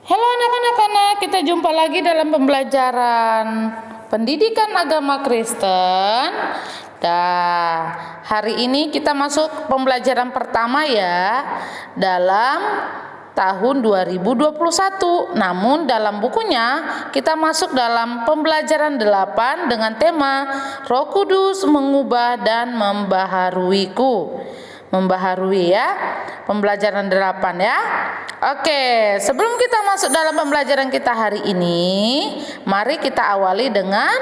Halo anak-anak, kita jumpa lagi dalam pembelajaran pendidikan agama Kristen. Hari ini kita masuk pembelajaran pertama ya, dalam tahun 2021. Namun dalam bukunya kita masuk dalam pembelajaran 8 dengan tema Roh Kudus mengubah dan membaharuiku. Membaharui ya, pembelajaran 8 ya. Oke, sebelum kita masuk dalam pembelajaran kita hari ini, mari kita awali dengan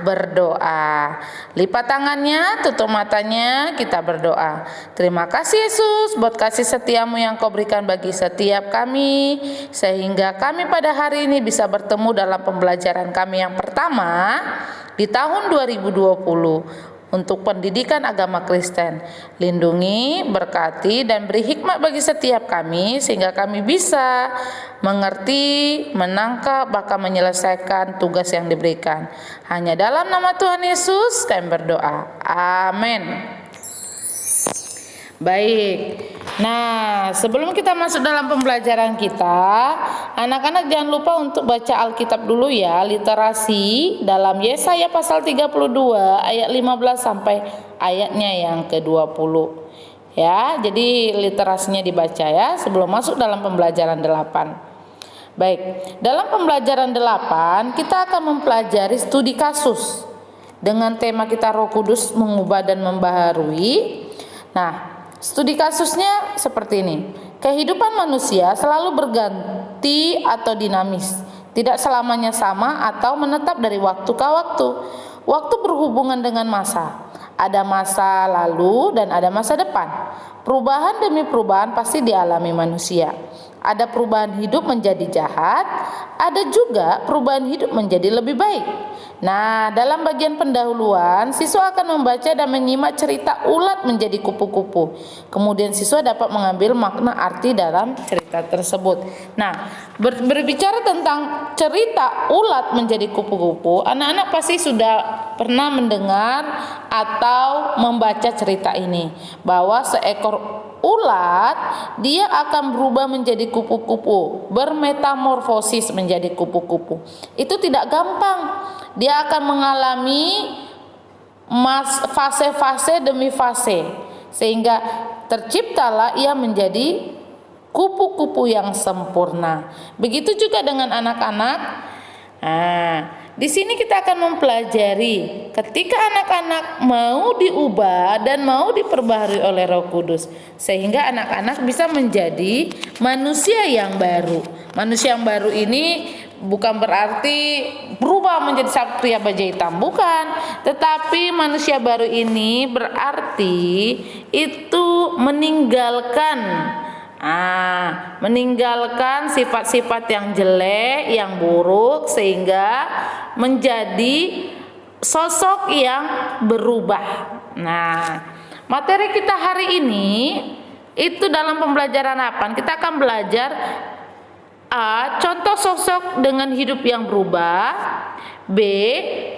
berdoa. Lipat tangannya, tutup matanya, kita berdoa. Terima kasih Yesus buat kasih setiamu yang kau berikan bagi setiap kami, sehingga kami pada hari ini bisa bertemu dalam pembelajaran kami yang pertama di tahun 2020. Untuk pendidikan agama Kristen. Lindungi, berkati, dan beri hikmat bagi setiap kami sehingga kami bisa mengerti, menangkap, bahkan menyelesaikan tugas yang diberikan. Hanya dalam nama Tuhan Yesus kami berdoa. Amin. Baik. Nah, sebelum kita masuk dalam pembelajaran kita, anak-anak jangan lupa untuk baca Alkitab dulu ya, literasi dalam Yesaya pasal 32 ayat 15 sampai ayatnya yang ke-20. Ya, jadi literasinya dibaca ya sebelum masuk dalam pembelajaran 8. Baik, dalam pembelajaran 8 kita akan mempelajari studi kasus dengan tema kita Roh Kudus mengubah dan membaharui. Nah, studi kasusnya seperti ini. Kehidupan manusia selalu berganti atau dinamis, tidak selamanya sama atau menetap dari waktu ke waktu. Waktu berhubungan dengan masa. Ada masa lalu dan ada masa depan. Perubahan demi perubahan pasti dialami manusia. Ada perubahan hidup menjadi jahat, ada juga perubahan hidup menjadi lebih baik. Nah, dalam bagian pendahuluan, siswa akan membaca dan menyimak cerita ulat menjadi kupu-kupu. Kemudian siswa dapat mengambil makna arti dalam cerita tersebut. Nah, berbicara tentang cerita ulat menjadi kupu-kupu, anak-anak pasti sudah pernah mendengar atau membaca cerita ini, bahwa seekor ulat dia akan berubah menjadi kupu-kupu, bermetamorfosis menjadi kupu-kupu. Itu tidak gampang. Dia akan mengalami fase-fase demi fase, sehingga terciptalah ia menjadi kupu-kupu yang sempurna. Begitu juga dengan anak-anak. Nah, di sini kita akan mempelajari ketika anak-anak mau diubah dan mau diperbaharui oleh Roh Kudus, sehingga anak-anak bisa menjadi manusia yang baru. Manusia yang baru ini bukan berarti berubah menjadi satria baja hitam, bukan. Tetapi manusia baru ini berarti itu meninggalkan sifat-sifat yang jelek, yang buruk, sehingga menjadi sosok yang berubah. Nah, materi kita hari ini itu dalam pembelajaran apa? Kita akan belajar A. Contoh sosok dengan hidup yang berubah. B.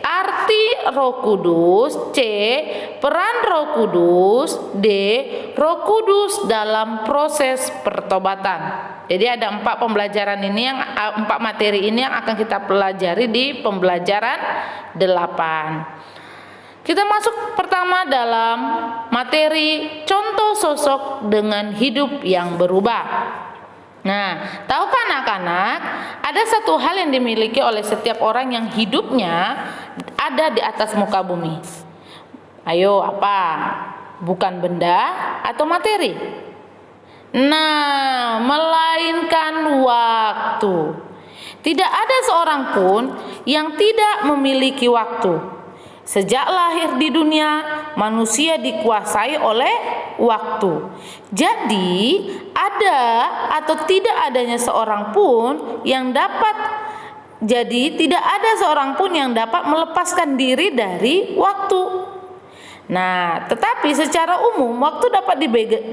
Arti Roh Kudus. C. Peran Roh Kudus. D. Roh Kudus dalam proses pertobatan. Jadi ada 4 pembelajaran ini, 4 materi ini yang akan kita pelajari di pembelajaran 8. Kita masuk pertama dalam materi contoh sosok dengan hidup yang berubah. Nah, tahukah anak-anak, ada satu hal yang dimiliki oleh setiap orang yang hidupnya ada di atas muka bumi. Ayo, apa? Bukan benda atau materi. Nah, melainkan waktu. Tidak ada seorang pun yang tidak memiliki waktu. Sejak lahir di dunia, manusia dikuasai oleh waktu. Jadi, ada atau tidak adanya seorang pun yang dapat tidak ada seorang pun yang dapat melepaskan diri dari waktu. Nah, tetapi secara umum waktu dapat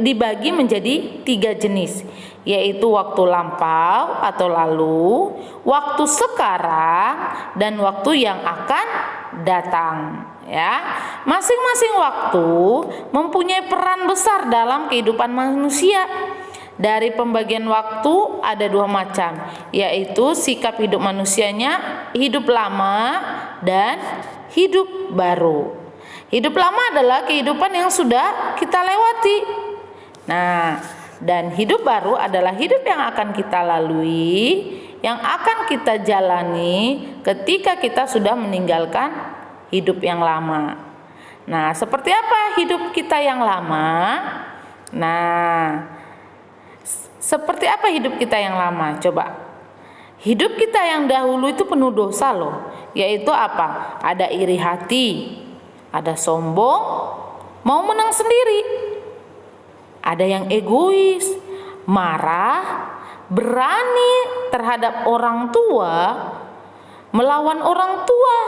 dibagi menjadi 3 jenis, yaitu waktu lampau atau lalu, waktu sekarang, dan waktu yang akan datang. Ya, masing-masing waktu mempunyai peran besar dalam kehidupan manusia. Dari pembagian waktu ada 2 macam, yaitu sikap hidup manusianya, hidup lama dan hidup baru. Hidup lama adalah kehidupan yang sudah kita lewati. Nah, dan hidup baru adalah hidup yang akan kita lalui, yang akan kita jalani ketika kita sudah meninggalkan hidup yang lama. Nah, seperti apa hidup kita yang lama? Nah, seperti apa hidup kita yang lama? Coba. Hidup kita yang dahulu itu penuh dosa loh. Yaitu apa? Ada iri hati, ada sombong, mau menang sendiri. Ada yang egois, marah, berani terhadap orang tua, melawan orang tua,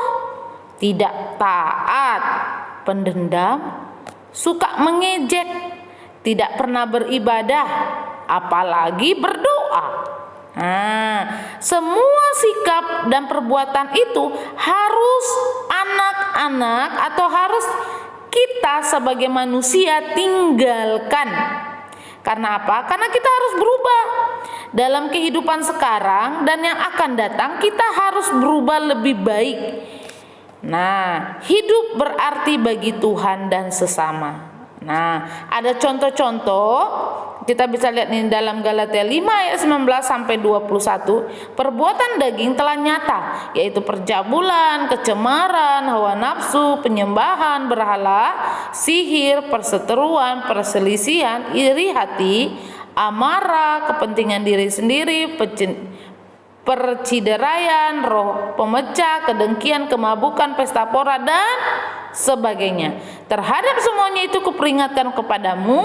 tidak taat, pendendam, suka mengejek, tidak pernah beribadah, apalagi berdoa. Nah, semua sikap dan perbuatan itu harus anak-anak atau harus kita sebagai manusia tinggalkan. Karena apa? Karena kita harus berubah. Dalam kehidupan sekarang dan yang akan datang, kita harus berubah lebih baik. Nah, hidup berarti bagi Tuhan dan sesama. Nah, ada contoh-contoh. Kita bisa lihat nih dalam Galatia 5 ayat 19 sampai 21. Perbuatan daging telah nyata, yaitu percabulan, kecemaran, hawa nafsu, penyembahan berhala, sihir, perseteruan, perselisihan, iri hati, amarah, kepentingan diri sendiri, percideraian, roh pemecah, kedengkian, kemabukan, pesta pora dan sebagainya. Terhadap semuanya itu kuperingatkan kepadamu,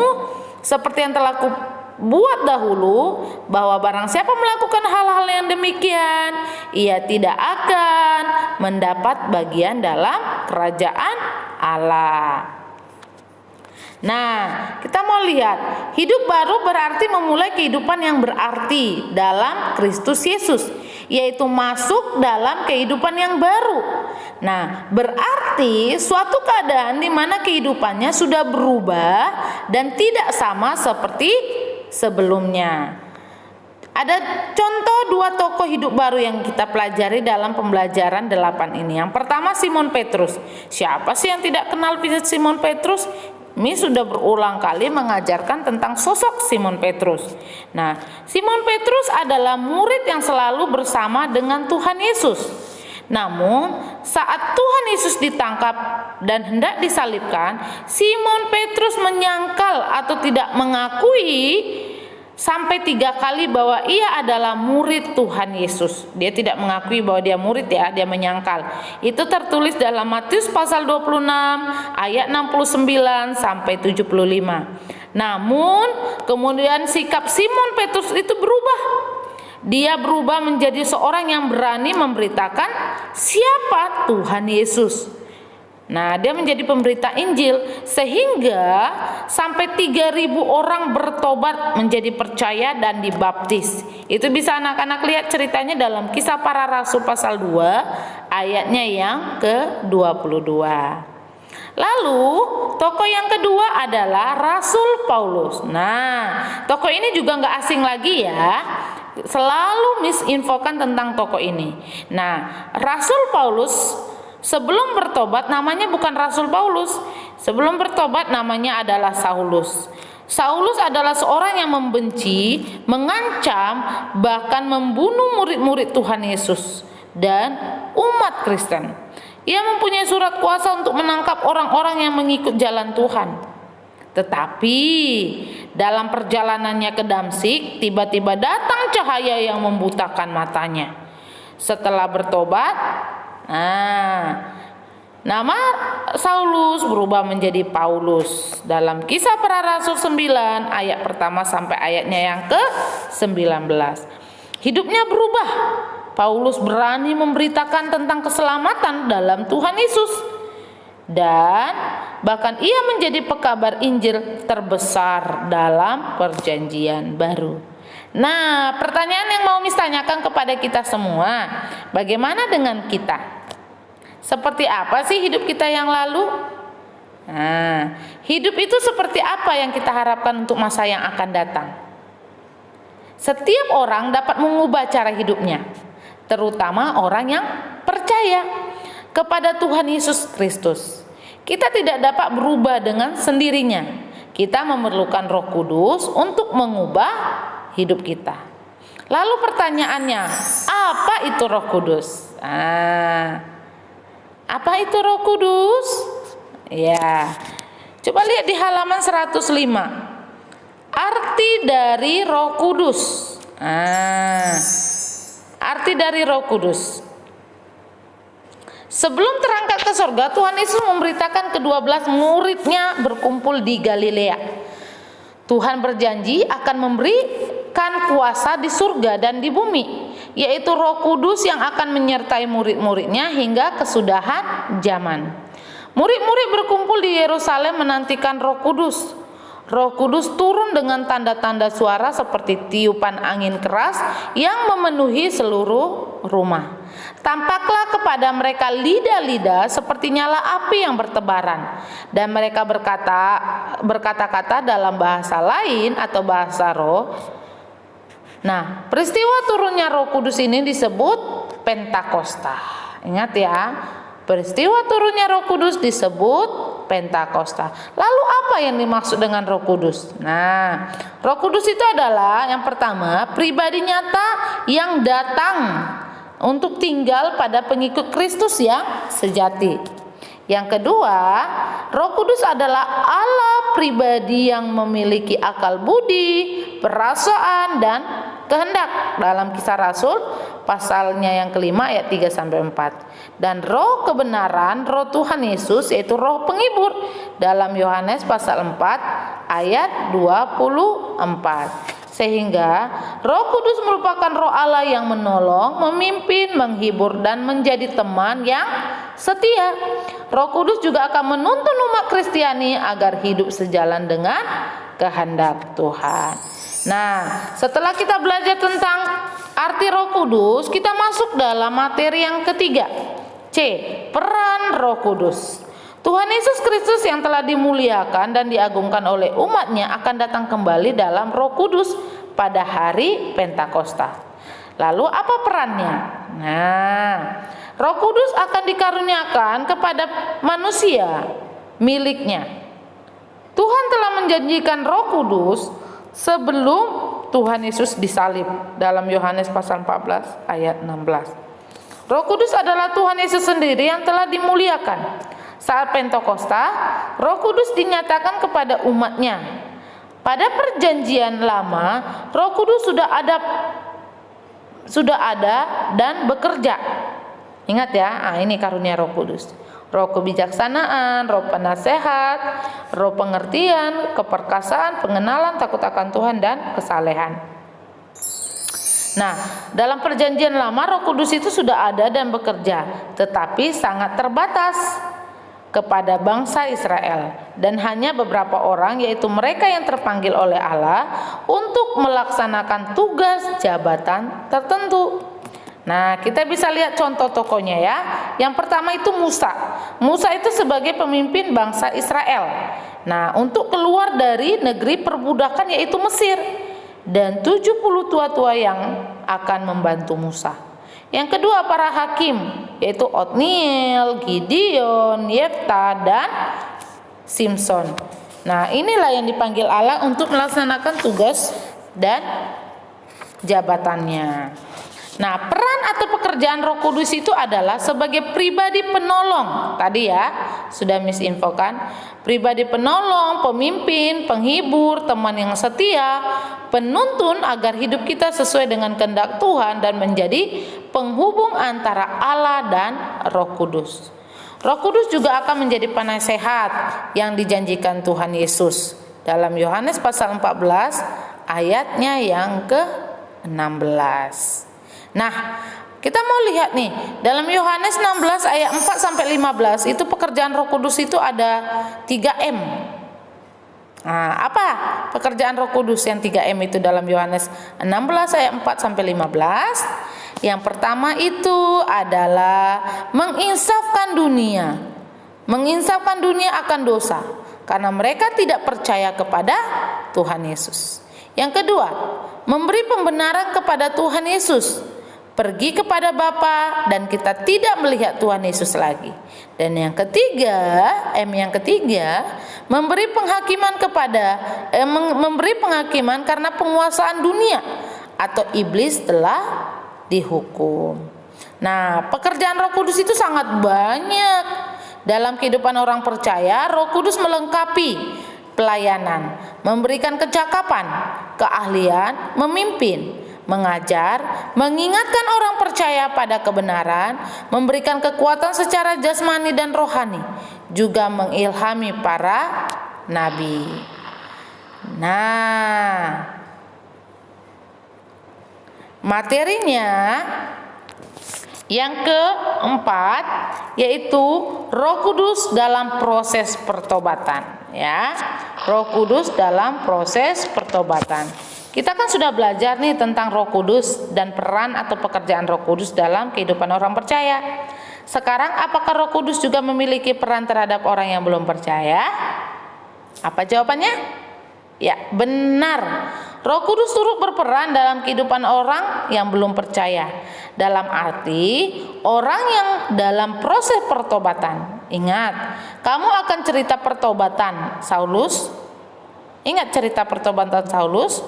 seperti yang telah kubuat dahulu, bahwa barang siapa melakukan hal-hal yang demikian, ia tidak akan mendapat bagian dalam kerajaan Allah. Nah, kita mau lihat, hidup baru berarti memulai kehidupan yang berarti dalam Kristus Yesus, yaitu masuk dalam kehidupan yang baru. Nah, berarti suatu keadaan di mana kehidupannya sudah berubah dan tidak sama seperti sebelumnya. Ada contoh 2 tokoh hidup baru yang kita pelajari dalam pembelajaran 8 ini. Yang pertama Simon Petrus. Siapa sih yang tidak kenal Simon Petrus? Mi sudah berulang kali mengajarkan tentang sosok Simon Petrus. Nah, Simon Petrus adalah murid yang selalu bersama dengan Tuhan Yesus. Namun, saat Tuhan Yesus ditangkap dan hendak disalibkan, Simon Petrus menyangkal atau tidak mengakui sampai 3 kali bahwa ia adalah murid Tuhan Yesus. Dia tidak mengakui bahwa dia murid ya, dia menyangkal. Itu tertulis dalam Matius pasal 26 ayat 69 sampai 75. Namun kemudian sikap Simon Petrus itu berubah. Dia berubah menjadi seorang yang berani memberitakan siapa Tuhan Yesus. Nah, dia menjadi pemberita Injil sehingga sampai 3.000 orang bertobat menjadi percaya dan dibaptis. Itu bisa anak-anak lihat ceritanya dalam Kisah Para Rasul pasal 2 ayatnya yang ke-22. Lalu tokoh yang kedua adalah Rasul Paulus. Nah, tokoh ini juga nggak asing lagi ya. Selalu misinfokan tentang tokoh ini. Nah, Rasul Paulus sebelum bertobat namanya bukan Rasul Paulus. Sebelum bertobat namanya adalah Saulus. Saulus adalah seorang yang membenci, mengancam, bahkan membunuh murid-murid Tuhan Yesus dan umat Kristen. Ia mempunyai surat kuasa untuk menangkap orang-orang yang mengikut jalan Tuhan. Tetapi dalam perjalanannya ke Damsyik, tiba-tiba datang cahaya yang membutakan matanya. Setelah bertobat, nama Saulus berubah menjadi Paulus. Dalam Kisah Para Rasul 9 ayat pertama sampai ayatnya yang ke-19. Hidupnya berubah. Paulus berani memberitakan tentang keselamatan dalam Tuhan Yesus. Dan bahkan ia menjadi pekabar Injil terbesar dalam perjanjian baru. Nah, pertanyaan yang mau Miss tanyakan kepada kita semua, bagaimana dengan kita? Seperti apa sih hidup kita yang lalu? Nah, hidup itu seperti apa yang kita harapkan untuk masa yang akan datang? Setiap orang dapat mengubah cara hidupnya, terutama orang yang percaya kepada Tuhan Yesus Kristus. Kita tidak dapat berubah dengan sendirinya. Kita memerlukan Roh Kudus untuk mengubah hidup kita. Lalu pertanyaannya, apa itu Roh Kudus? Apa itu Roh Kudus? Ya, coba lihat di halaman 105. Arti dari Roh Kudus. Arti dari Roh Kudus. Sebelum terangkat ke surga, Tuhan Yesus memberitakan ke-12 muridnya berkumpul di Galilea. Tuhan berjanji akan memberikan kuasa di surga dan di bumi, yaitu Roh Kudus yang akan menyertai murid-muridnya hingga kesudahan zaman. Murid-murid berkumpul di Yerusalem menantikan Roh Kudus. Roh Kudus turun dengan tanda-tanda suara seperti tiupan angin keras yang memenuhi seluruh rumah. Tampaklah kepada mereka lidah-lidah seperti nyala api yang bertebaran, dan mereka berkata-kata dalam bahasa lain atau bahasa roh. Nah, peristiwa turunnya Roh Kudus ini disebut Pentakosta. Ingat ya, peristiwa turunnya Roh Kudus disebut Pentakosta. Lalu apa yang dimaksud dengan Roh Kudus? Nah, Roh Kudus itu adalah yang pertama, pribadi nyata yang datang untuk tinggal pada pengikut Kristus yang sejati. Yang kedua, Roh Kudus adalah Allah pribadi yang memiliki akal budi, perasaan, dan kehendak. Dalam Kisah Rasul pasalnya yang kelima ayat 3-4. Dan roh kebenaran, roh Tuhan Yesus, yaitu roh penghibur, dalam Yohanes pasal 4 ayat 24. Sehingga Roh Kudus merupakan roh Allah yang menolong, memimpin, menghibur, dan menjadi teman yang setia. Roh Kudus juga akan menuntun umat Kristiani agar hidup sejalan dengan kehendak Tuhan. Nah, setelah kita belajar tentang arti Roh Kudus, kita masuk dalam materi yang ketiga. C. Peran Roh Kudus. Tuhan Yesus Kristus yang telah dimuliakan dan diagungkan oleh umatnya akan datang kembali dalam Roh Kudus pada hari Pentakosta. Lalu apa perannya? Nah, Roh Kudus akan dikaruniakan kepada manusia miliknya. Tuhan telah menjanjikan Roh Kudus sebelum Tuhan Yesus disalib dalam Yohanes pasal 14 ayat 16. Roh Kudus adalah Tuhan Yesus sendiri yang telah dimuliakan. Saat Pentakosta, Roh Kudus dinyatakan kepada umatnya. Pada perjanjian lama, Roh Kudus sudah ada dan bekerja. Ingat ya, ini karunia Roh Kudus. Roh kebijaksanaan, roh penasehat, roh pengertian, keperkasaan, pengenalan, takut akan Tuhan, dan kesalehan. Nah, dalam perjanjian lama Roh Kudus itu sudah ada dan bekerja, tetapi sangat terbatas kepada bangsa Israel, dan hanya beberapa orang, yaitu mereka yang terpanggil oleh Allah untuk melaksanakan tugas jabatan tertentu. Nah, kita bisa lihat contoh tokohnya ya. Yang pertama itu Musa. Musa itu sebagai pemimpin bangsa Israel. Nah, untuk keluar dari negeri perbudakan yaitu Mesir, dan 70 tua-tua yang akan membantu Musa. Yang kedua para hakim, yaitu Otniel, Gideon, Yefta, dan Simson. Nah, inilah yang dipanggil Allah untuk melaksanakan tugas dan jabatannya. Nah, peran atau pekerjaan Roh Kudus itu adalah sebagai pribadi penolong. Tadi ya, sudah misinfokan. Pribadi penolong, pemimpin, penghibur, teman yang setia, penuntun agar hidup kita sesuai dengan kehendak Tuhan dan menjadi penghubung antara Allah dan Roh Kudus. Roh Kudus juga akan menjadi penasehat yang dijanjikan Tuhan Yesus. Dalam Yohanes pasal 14 ayatnya yang ke-16. Nah, kita mau lihat nih, dalam Yohanes 16 ayat 4 sampai 15 itu pekerjaan Roh Kudus itu ada 3M. Nah, apa pekerjaan Roh Kudus yang 3M itu dalam Yohanes 16 ayat 4 sampai 15? Yang pertama itu adalah menginsafkan dunia. Menginsafkan dunia akan dosa karena mereka tidak percaya kepada Tuhan Yesus. Yang kedua, memberi pembenaran kepada Tuhan Yesus, pergi kepada Bapa, dan kita tidak melihat Tuhan Yesus lagi. Dan yang ketiga, memberi penghakiman karena penguasaan dunia atau iblis telah dihukum. Nah, pekerjaan Roh Kudus itu sangat banyak. Dalam kehidupan orang percaya, Roh Kudus melengkapi pelayanan, memberikan kecakapan, keahlian, memimpin, mengajar, mengingatkan orang percaya pada kebenaran, memberikan kekuatan secara jasmani dan rohani, juga mengilhami para nabi. Nah, materinya yang keempat yaitu Roh Kudus dalam proses pertobatan, ya. Roh Kudus dalam proses pertobatan. Kita kan sudah belajar nih tentang Roh Kudus dan peran atau pekerjaan Roh Kudus dalam kehidupan orang percaya. Sekarang apakah Roh Kudus juga memiliki peran terhadap orang yang belum percaya? Apa jawabannya? Ya, benar. Roh Kudus turut berperan dalam kehidupan orang yang belum percaya. Dalam arti orang yang dalam proses pertobatan. Ingat, kamu akan cerita pertobatan Saulus. Ingat cerita pertobatan Saulus?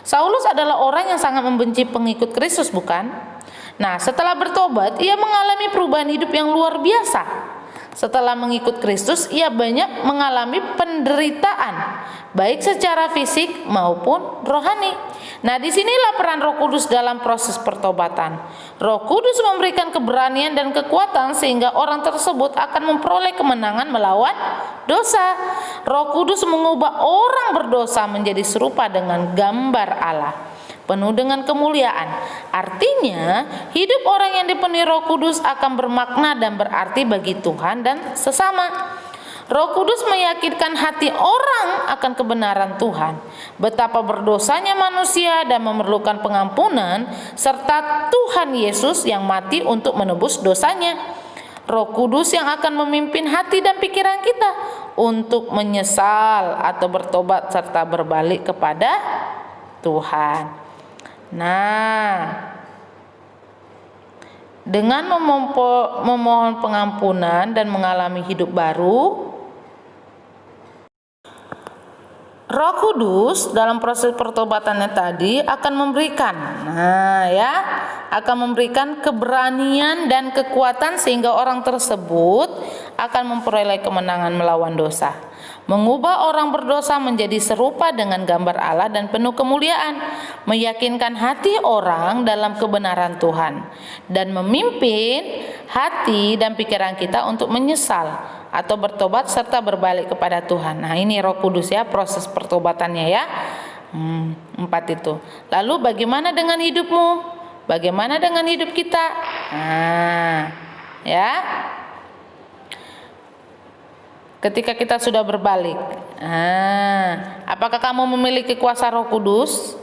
Saulus adalah orang yang sangat membenci pengikut Kristus, bukan? Nah, setelah bertobat, ia mengalami perubahan hidup yang luar biasa. Setelah mengikut Kristus, ia banyak mengalami penderitaan, baik secara fisik maupun rohani. Nah, disinilah peran Roh Kudus dalam proses pertobatan. Roh Kudus memberikan keberanian dan kekuatan sehingga orang tersebut akan memperoleh kemenangan melawan dosa. Roh Kudus mengubah orang berdosa menjadi serupa dengan gambar Allah, penuh dengan kemuliaan. Artinya, hidup orang yang dipenuhi Roh Kudus akan bermakna dan berarti bagi Tuhan dan sesama. Roh Kudus meyakinkan hati orang akan kebenaran Tuhan, betapa berdosanya manusia dan memerlukan pengampunan, serta Tuhan Yesus yang mati untuk menebus dosanya. Roh Kudus yang akan memimpin hati dan pikiran kita untuk menyesal atau bertobat serta berbalik kepada Tuhan. Nah, dengan memohon pengampunan dan mengalami hidup baru, Roh Kudus dalam proses pertobatannya tadi akan memberikan, akan memberikan keberanian dan kekuatan sehingga orang tersebut akan memperoleh kemenangan melawan dosa, mengubah orang berdosa menjadi serupa dengan gambar Allah dan penuh kemuliaan, meyakinkan hati orang dalam kebenaran Tuhan, dan memimpin hati dan pikiran kita untuk menyesal atau bertobat serta berbalik kepada Tuhan. Nah, ini Roh Kudus ya, proses pertobatannya ya. 4 itu. Lalu bagaimana dengan hidupmu? Bagaimana dengan hidup kita? Ya. Ketika kita sudah berbalik, apakah kamu memiliki kuasa Roh Kudus?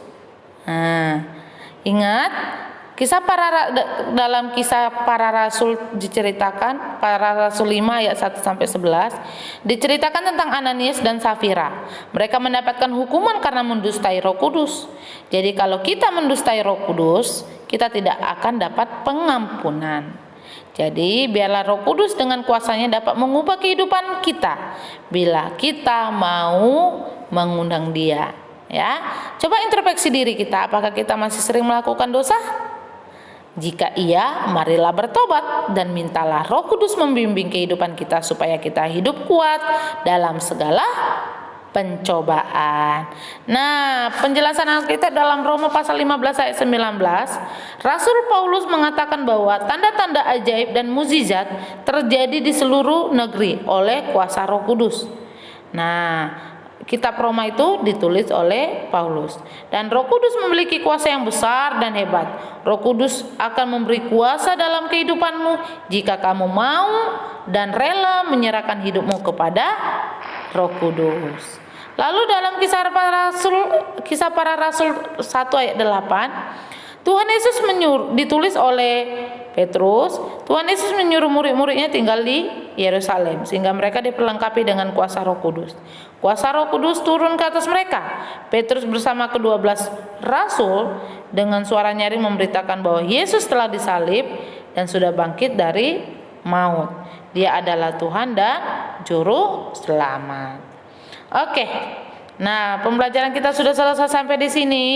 Ingat, dalam kisah para rasul diceritakan, para rasul 5 ayat 1 sampai 11, diceritakan tentang Ananias dan Safira. Mereka mendapatkan hukuman karena mendustai Roh Kudus. Jadi kalau kita mendustai Roh Kudus, kita tidak akan dapat pengampunan. Jadi biarlah Roh Kudus dengan kuasanya dapat mengubah kehidupan kita bila kita mau mengundang Dia. Ya, coba introspeksi diri kita, apakah kita masih sering melakukan dosa? Jika iya, marilah bertobat dan mintalah Roh Kudus membimbing kehidupan kita supaya kita hidup kuat dalam segala pencobaan. Nah, penjelasan Alkitab dalam Roma pasal 15 ayat 19, Rasul Paulus mengatakan bahwa tanda-tanda ajaib dan mukjizat terjadi di seluruh negeri oleh kuasa Roh Kudus. Nah, kitab Roma itu ditulis oleh Paulus. Dan Roh Kudus memiliki kuasa yang besar dan hebat. Roh Kudus akan memberi kuasa dalam kehidupanmu jika kamu mau dan rela menyerahkan hidupmu kepada Roh Kudus. Lalu dalam kisah para rasul 1 ayat 8, Tuhan Yesus ditulis oleh Petrus, Tuhan Yesus menyuruh murid-muridnya tinggal di Yerusalem, sehingga mereka diperlengkapi dengan kuasa Roh Kudus. Kuasa Roh Kudus turun ke atas mereka. Petrus bersama ke-12 rasul dengan suara nyaring memberitakan bahwa Yesus telah disalib dan sudah bangkit dari maut. Dia adalah Tuhan dan Juru Selamat. Oke. Nah, pembelajaran kita sudah selesai sampai di sini.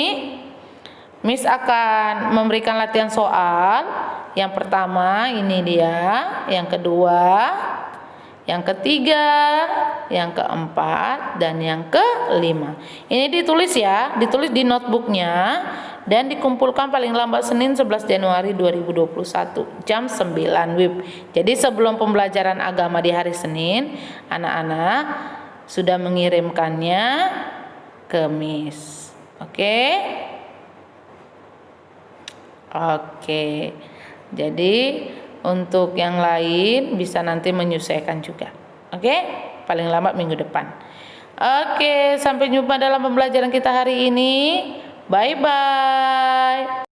Miss akan memberikan latihan soal. Yang pertama ini dia, yang kedua, yang ketiga, yang keempat, dan yang kelima. Ini ditulis ya, ditulis di notebooknya dan dikumpulkan paling lambat Senin 11 Januari 2021 jam 9 WIB. Jadi sebelum pembelajaran agama di hari Senin, anak-anak sudah mengirimkannya ke Miss. Oke? Oke. Jadi untuk yang lain bisa nanti menyesuaikan juga. Oke? Paling lambat minggu depan. Oke, sampai jumpa dalam pembelajaran kita hari ini. Bye bye.